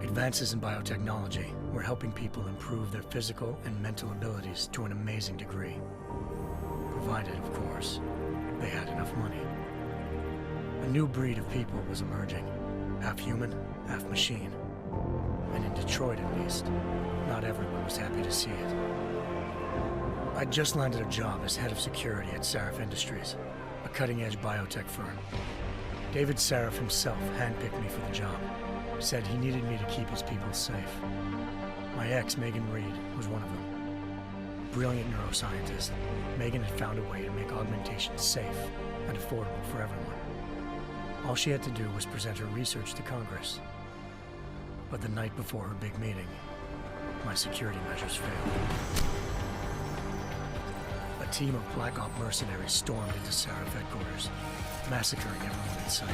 Advances in biotechnology were helping people improve their physical and mental abilities to an amazing degree. Provided, of course, they had enough money. A new breed of people was emerging, half human, half machine. And in Detroit, at least, not everyone was happy to see it. I'd just landed a job as head of security at Sarif Industries, a cutting-edge biotech firm. David Sarif himself handpicked me for the job, said he needed me to keep his people safe. My ex, Megan Reed, was one of them. Brilliant neuroscientist, Megan had found a way to make augmentation safe and affordable for everyone. All she had to do was present her research to Congress. But the night before her big meeting, my security measures failed. A team of Black Op mercenaries stormed into Sarif headquarters, massacring everyone in sight.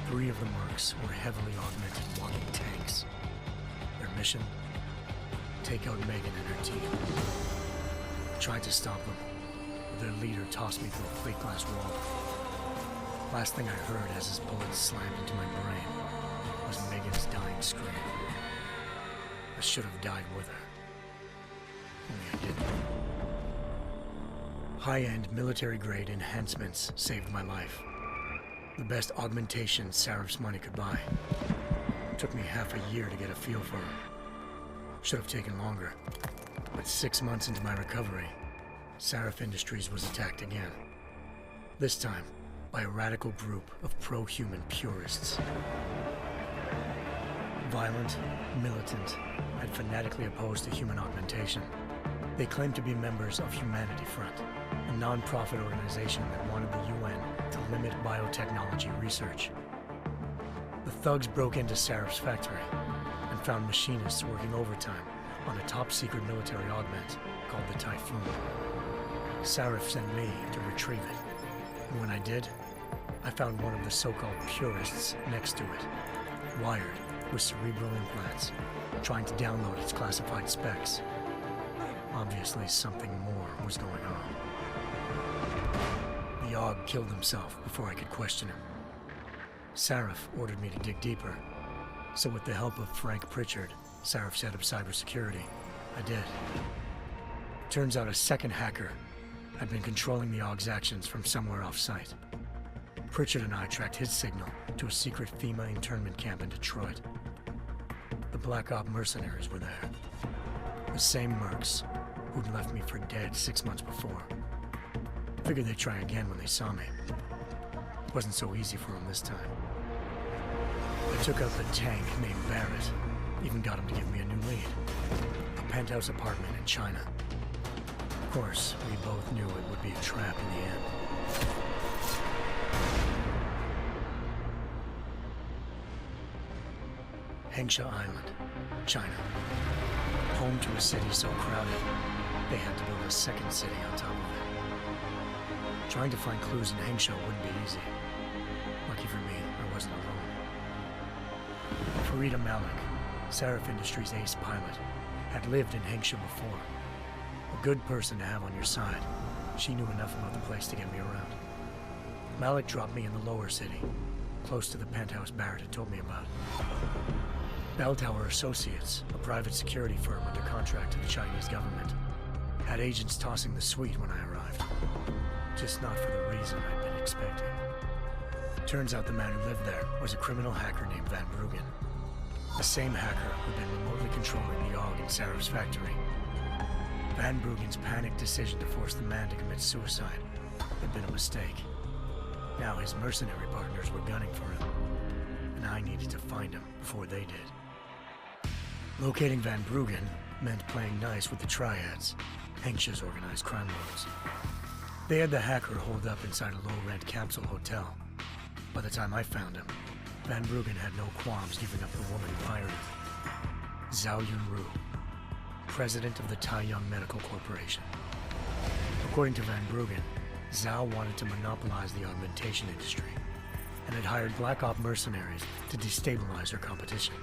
3 of the mercs were heavily augmented walking tanks. Their mission? Take out Megan and her team. I tried to stop them, but their leader tossed me through a plate glass wall. Last thing I heard as his bullets slammed into my brain was Megan's dying scream. I should have died with her. Only I didn't. High-end military-grade enhancements saved my life. The best augmentation Sarif's money could buy. It took me half a year to get a feel for her. Should have taken longer. But 6 months into my recovery, Sarif Industries was attacked again. This time, by a radical group of pro-human purists. Violent, militant, and fanatically opposed to human augmentation. They claimed to be members of Humanity Front, a non-profit organization that wanted the UN to limit biotechnology research. The thugs broke into Sarif's factory and found machinists working overtime on a top-secret military augment called the Typhoon. Sarif sent me to retrieve it, and when I did, I found one of the so-called purists next to it, wired with cerebral implants, trying to download its classified specs. Obviously, something more was going on. The AUG killed himself before I could question him. Sarif ordered me to dig deeper, so with the help of Frank Pritchard, Sarif's head of cybersecurity, I did. Turns out a second hacker had been controlling the AUG's actions from somewhere off-site. Pritchard and I tracked his signal to a secret FEMA internment camp in Detroit. The Black Op mercenaries were there. The same mercs who'd left me for dead 6 months before. Figured they'd try again when they saw me. It wasn't so easy for them this time. I took out the tank named Barrett, even got him to give me a new lead. A penthouse apartment in China. Of course, we both knew it would be a trap in the end. Hengsha Island, China. Home to a city so crowded, they had to build a second city on top of it. Trying to find clues in Hengsha wouldn't be easy. Lucky for me, I wasn't alone. Farida Malik, Sarif Industries' ace pilot, had lived in Hengsha before. A good person to have on your side. She knew enough about the place to get me around. Malik dropped me in the lower city, close to the penthouse Barrett had told me about. Bell Tower Associates, a private security firm under contract to the Chinese government, had agents tossing the suite when I arrived. Just not for the reason I'd been expecting. Turns out the man who lived there was a criminal hacker named Van Bruggen. The same hacker who'd been remotely controlling the AUG in Sarif's factory. Van Bruggen's panicked decision to force the man to commit suicide had been a mistake. Now his mercenary partners were gunning for him, and I needed to find him before they did. Locating Van Bruggen meant playing nice with the Triads, Hengsha's organized crime lords. They had the hacker holed up inside a low-rent capsule hotel. By the time I found him, Van Bruggen had no qualms giving up the woman who hired him. Zhao Yunru, president of the Taiyang Medical Corporation. According to Van Bruggen, Zhao wanted to monopolize the augmentation industry and had hired Black Op mercenaries to destabilize her competition.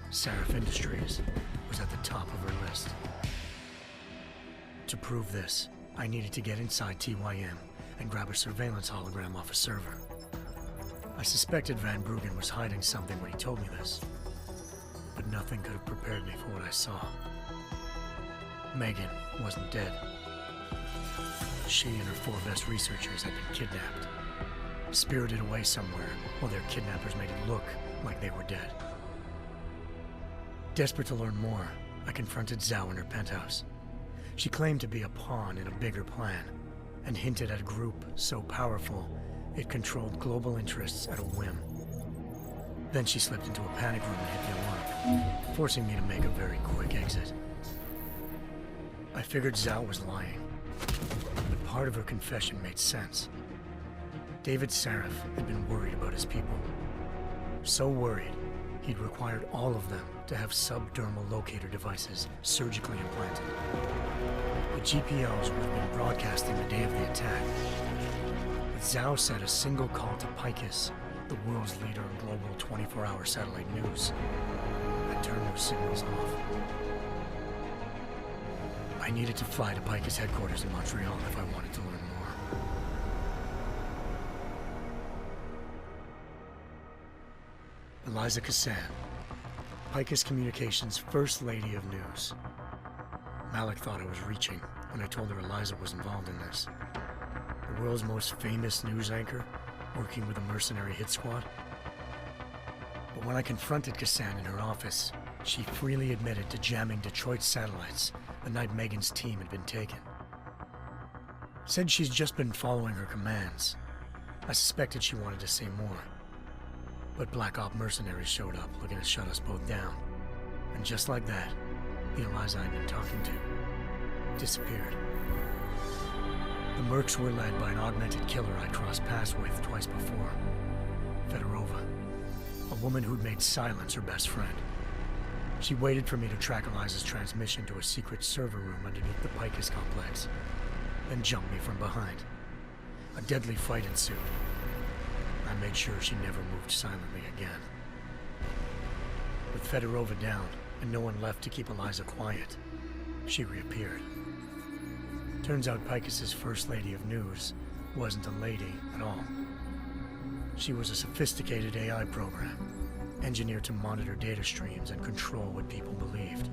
Sarif Industries was at the top of her list. To prove this, I needed to get inside TYM and grab a surveillance hologram off a server. I suspected Van Bruggen was hiding something when he told me this, but nothing could have prepared me for what I saw. Megan wasn't dead. She and her 4 best researchers had been kidnapped, spirited away somewhere while their kidnappers made it look like they were dead. Desperate to learn more, I confronted Zhao in her penthouse. She claimed to be a pawn in a bigger plan, and hinted at a group so powerful it controlled global interests at a whim. Then she slipped into a panic room and hit the alarm, forcing me to make a very quick exit. I figured Zhao was lying, but part of her confession made sense. David Sarif had been worried about his people. So worried, he'd required all of them to have subdermal locator devices surgically implanted. The GPOs would have been broadcasting the day of the attack. But Zhao said a single call to Picus, the world's leader in global 24-hour satellite news, had turned those signals off. I needed to fly to Picus headquarters in Montreal if I wanted to learn more. Eliza Cassan, Picus Communications' First Lady of News. Malik thought I was reaching when I told her Eliza was involved in this. The world's most famous news anchor, working with a mercenary hit squad. But when I confronted Cassan in her office, she freely admitted to jamming Detroit's satellites the night Megan's team had been taken. Said she's just been following her commands. I suspected she wanted to say more. But Black Op mercenaries showed up looking to shut us both down. And just like that, the Eliza I'd been talking to disappeared. The Mercs were led by an augmented killer I'd crossed paths with twice before, Fedorova, a woman who'd made silence her best friend. She waited for me to track Eliza's transmission to a secret server room underneath the Picus complex, then jumped me from behind. A deadly fight ensued. I made sure she never moved silently again. With Fedorova down and no one left to keep Eliza quiet, she reappeared. Turns out Picus's First Lady of News wasn't a lady at all. She was a sophisticated AI program, engineered to monitor data streams and control what people believed.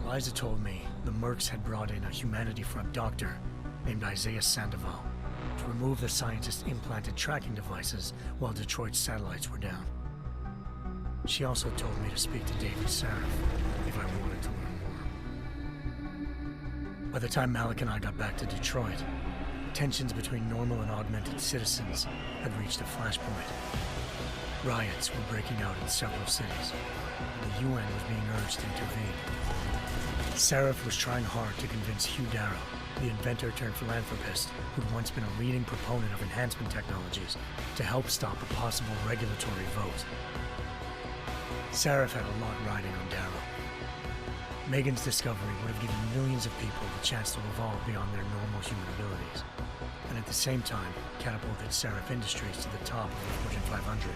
Eliza told me the Mercs had brought in a Humanity Front doctor named Isaiah Sandoval to remove the scientist's implanted tracking devices while Detroit's satellites were down. She also told me to speak to David Sarif if I wanted to learn more. By the time Malik and I got back to Detroit, tensions between normal and augmented citizens had reached a flashpoint. Riots were breaking out in several cities, and the UN was being urged to intervene. Sarif was trying hard to convince Hugh Darrow, the inventor turned philanthropist who'd once been a leading proponent of enhancement technologies, to help stop a possible regulatory vote. Sarif had a lot riding on Darrow. Megan's discovery would have given millions of people the chance to evolve beyond their normal human abilities, and at the same time catapulted Sarif Industries to the top of the Fortune 500.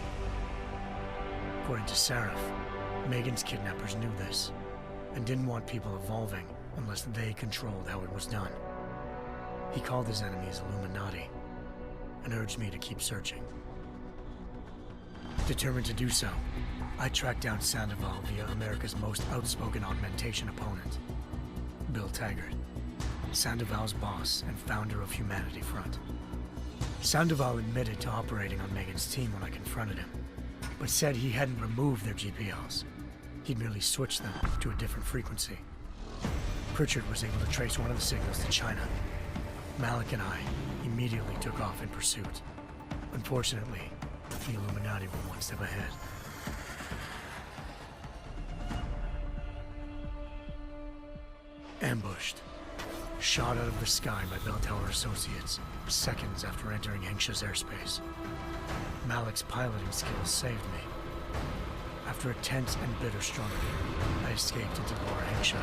According to Sarif, Megan's kidnappers knew this, and didn't want people evolving unless they controlled how it was done. He called his enemies Illuminati, and urged me to keep searching. Determined to do so, I tracked down Sandoval via America's most outspoken augmentation opponent, Bill Taggart, Sandoval's boss and founder of Humanity Front. Sandoval admitted to operating on Megan's team when I confronted him, but said he hadn't removed their GPLs. He'd merely switched them to a different frequency. Pritchard was able to trace one of the signals to China. Malik and I immediately took off in pursuit. Unfortunately, the Illuminati were one step ahead. Ambushed. Shot out of the sky by Bell Tower Associates, seconds after entering Hengsha's airspace. Malik's piloting skills saved me. After a tense and bitter struggle, I escaped into Lower Hengsha.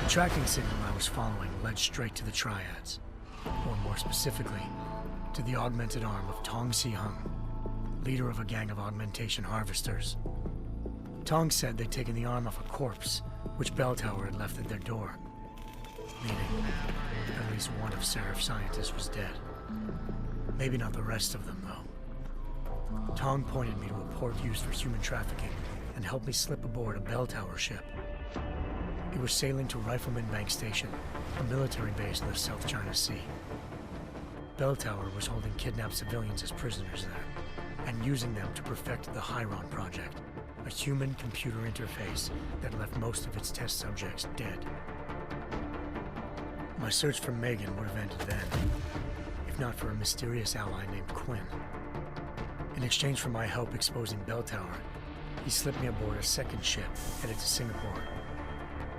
The tracking signal I was following led straight to the Triads, or more specifically, to the augmented arm of Tong Si-hung, leader of a gang of augmentation harvesters. Tong said they'd taken the arm off a corpse, which Bell Tower had left at their door, meaning at least one of Sarif's scientists was dead. Maybe not the rest of them, though. Tong pointed me to a port used for human trafficking and helped me slip aboard a bell tower ship. It was sailing to Rifleman Bank Station, a military base in the South China Sea. Bell Tower was holding kidnapped civilians as prisoners there, and using them to perfect the Chiron Project, a human-computer interface that left most of its test subjects dead. My search for Megan would have ended then, if not for a mysterious ally named Quinn. In exchange for my help exposing Bell Tower, he slipped me aboard a second ship headed to Singapore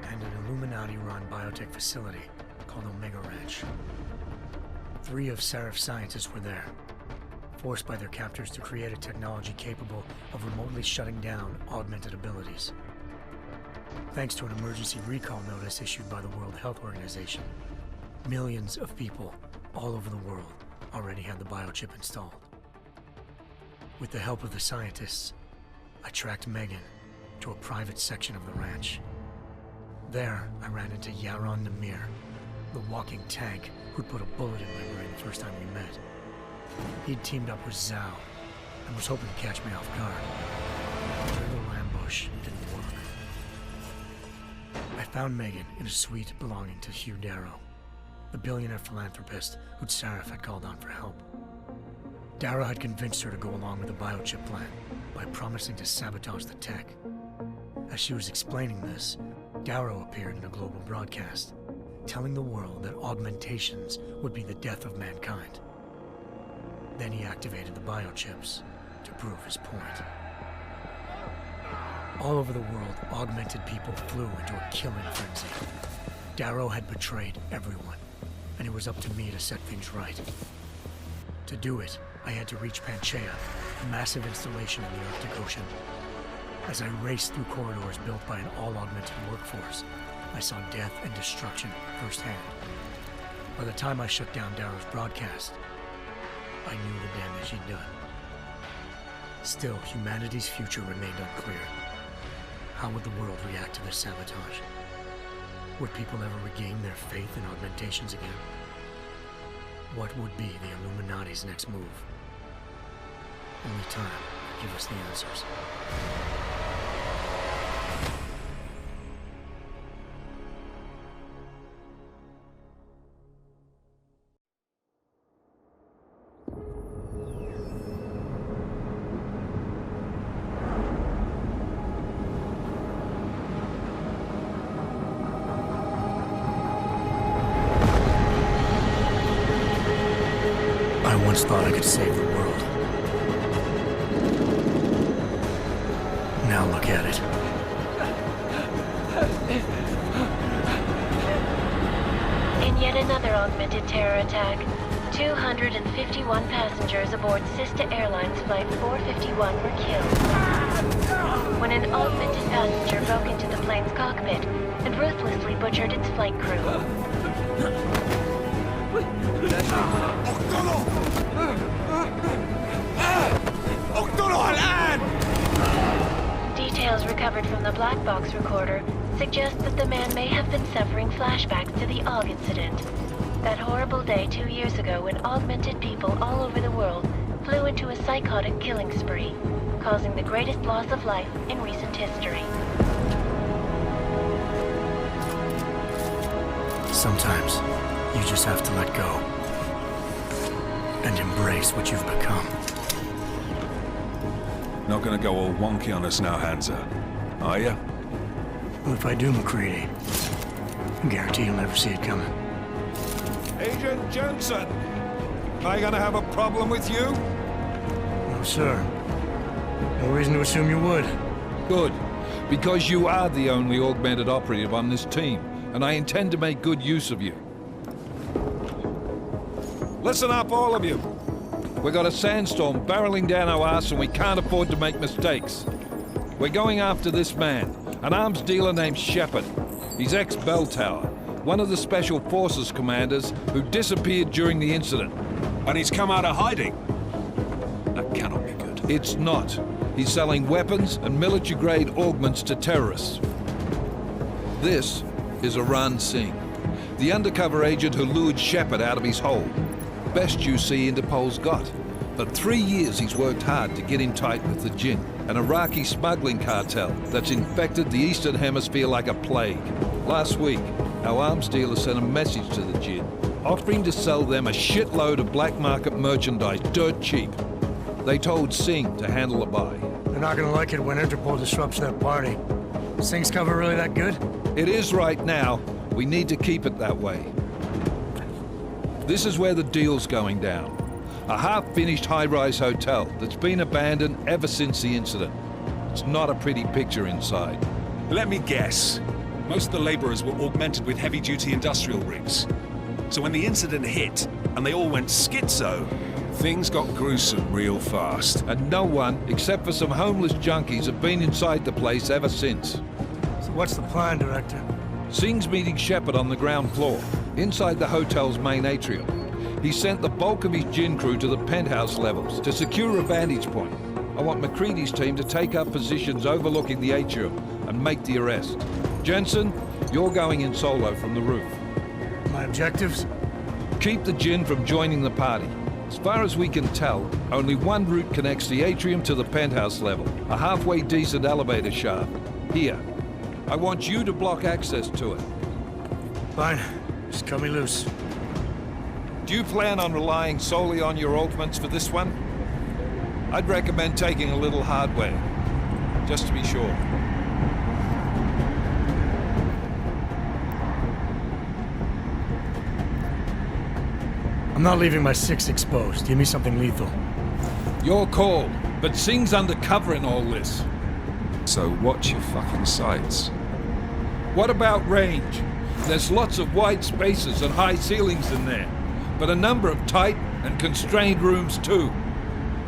and an Illuminati-run biotech facility called Omega Ranch. 3 of Sarif's scientists were there, forced by their captors to create a technology capable of remotely shutting down augmented abilities. Thanks to an emergency recall notice issued by the World Health Organization, millions of people all over the world already had the biochip installed. With the help of the scientists, I tracked Megan to a private section of the ranch. There, I ran into Yaron Namir, the walking tank who'd put a bullet in my brain the first time we met. He'd teamed up with Zhao and was hoping to catch me off guard. Their little ambush didn't work. I found Megan in a suite belonging to Hugh Darrow, the billionaire philanthropist who'd Sarif had called on for help. Darrow had convinced her to go along with the biochip plan by promising to sabotage the tech. As she was explaining this, Darrow appeared in a global broadcast, telling the world that augmentations would be the death of mankind. Then he activated the biochips to prove his point. All over the world, augmented people flew into a killing frenzy. Darrow had betrayed everyone, and it was up to me to set things right. To do it, I had to reach Panchaea, a massive installation in the Arctic Ocean. As I raced through corridors built by an all-augmented workforce, I saw death and destruction firsthand. By the time I shut down Darrow's broadcast, I knew the damage he'd done. Still, humanity's future remained unclear. How would the world react to this sabotage? Would people ever regain their faith in augmentations again? What would be the Illuminati's next move? Only time will give us the answers. I once thought I could save the world. Now look at it. In yet another augmented terror attack, 251 passengers aboard Sister Airlines Flight 451 were killed when an augmented passenger broke into the plane's cockpit and ruthlessly butchered its flight crew. Details recovered from the black box recorder suggest that the man may have been suffering flashbacks to the AUG incident. That horrible day 2 years ago when augmented people all over the world flew into a psychotic killing spree, causing the greatest loss of life in recent history. Sometimes, you just have to let go and embrace what you've become. Not gonna go all wonky on us now, Hansa, are ya? Well, if I do, MacReady, I guarantee you'll never see it coming. Agent Jensen! Am I gonna have a problem with you? No, sir. No reason to assume you would. Good, because you are the only augmented operative on this team, and I intend to make good use of you. Listen up, all of you. We got a sandstorm barreling down our arse and we can't afford to make mistakes. We're going after this man, an arms dealer named Shepard. He's ex-Bell Tower, one of the Special Forces commanders who disappeared during the incident. And he's come out of hiding. That cannot be good. It's not. He's selling weapons and military-grade augments to terrorists. This is Aran Singh, the undercover agent who lured Shepard out of his hole. Best you see Interpol's got. For 3 years he's worked hard to get in tight with the Jinn, an Iraqi smuggling cartel that's infected the Eastern Hemisphere like a plague. Last week, our arms dealer sent a message to the Jinn, offering to sell them a shitload of black market merchandise dirt cheap. They told Singh to handle the buy. They're not gonna like it when Interpol disrupts their party. Singh's cover really that good? It is right now. We need to keep it that way. This is where the deal's going down. A half-finished high-rise hotel that's been abandoned ever since the incident. It's not a pretty picture inside. Let me guess. Most of the laborers were augmented with heavy-duty industrial rigs. So when the incident hit, and they all went schizo, things got gruesome real fast. And no one, except for some homeless junkies, have been inside the place ever since. So what's the plan, Director? Singh's meeting Shepard on the ground floor, inside the hotel's main atrium. He sent the bulk of his Jinn crew to the penthouse levels to secure a vantage point. I want McCready's team to take up positions overlooking the atrium and make the arrest. Jensen, you're going in solo from the roof. My objectives? Keep the Jinn from joining the party. As far as we can tell, only one route connects the atrium to the penthouse level, a halfway decent elevator shaft. Here. I want you to block access to it. Fine. Just cut me loose. Do you plan on relying solely on your augments for this one? I'd recommend taking a little hardware, just to be sure. I'm not leaving my 6 exposed. Give me something lethal. Your call, but Singh's undercover in all this. So watch your fucking sights. What about range? There's lots of wide spaces and high ceilings in there, but a number of tight and constrained rooms too.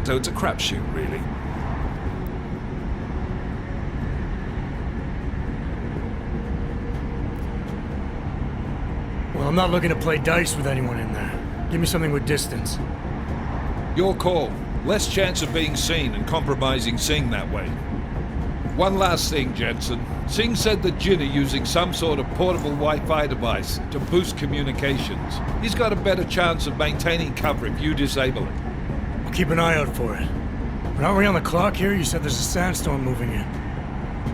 So it's a crapshoot, really. Well, I'm not looking to play dice with anyone in there. Give me something with distance. Your call. Less chance of being seen and compromising Singh that way. One last thing, Jensen. Singh said the Jinn are using some sort of portable Wi-Fi device to boost communications. He's got a better chance of maintaining cover if you disable it. I'll keep an eye out for it. But aren't we on the clock here? You said there's a sandstorm moving in.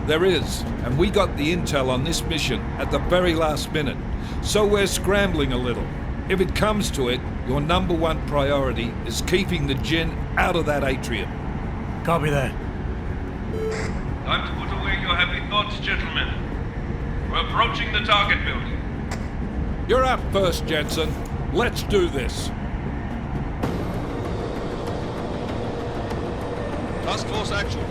There is, and we got the intel on this mission at the very last minute. So we're scrambling a little. If it comes to it, your number one priority is keeping the Jinn out of that atrium. Copy that. Time to put away your heavy thoughts, gentlemen. We're approaching the target building. You're up first, Jensen. Let's do this. Task Force Actual.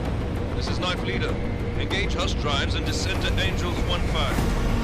This is Knife Leader. Engage Hush drives and descend to Angels 1-5.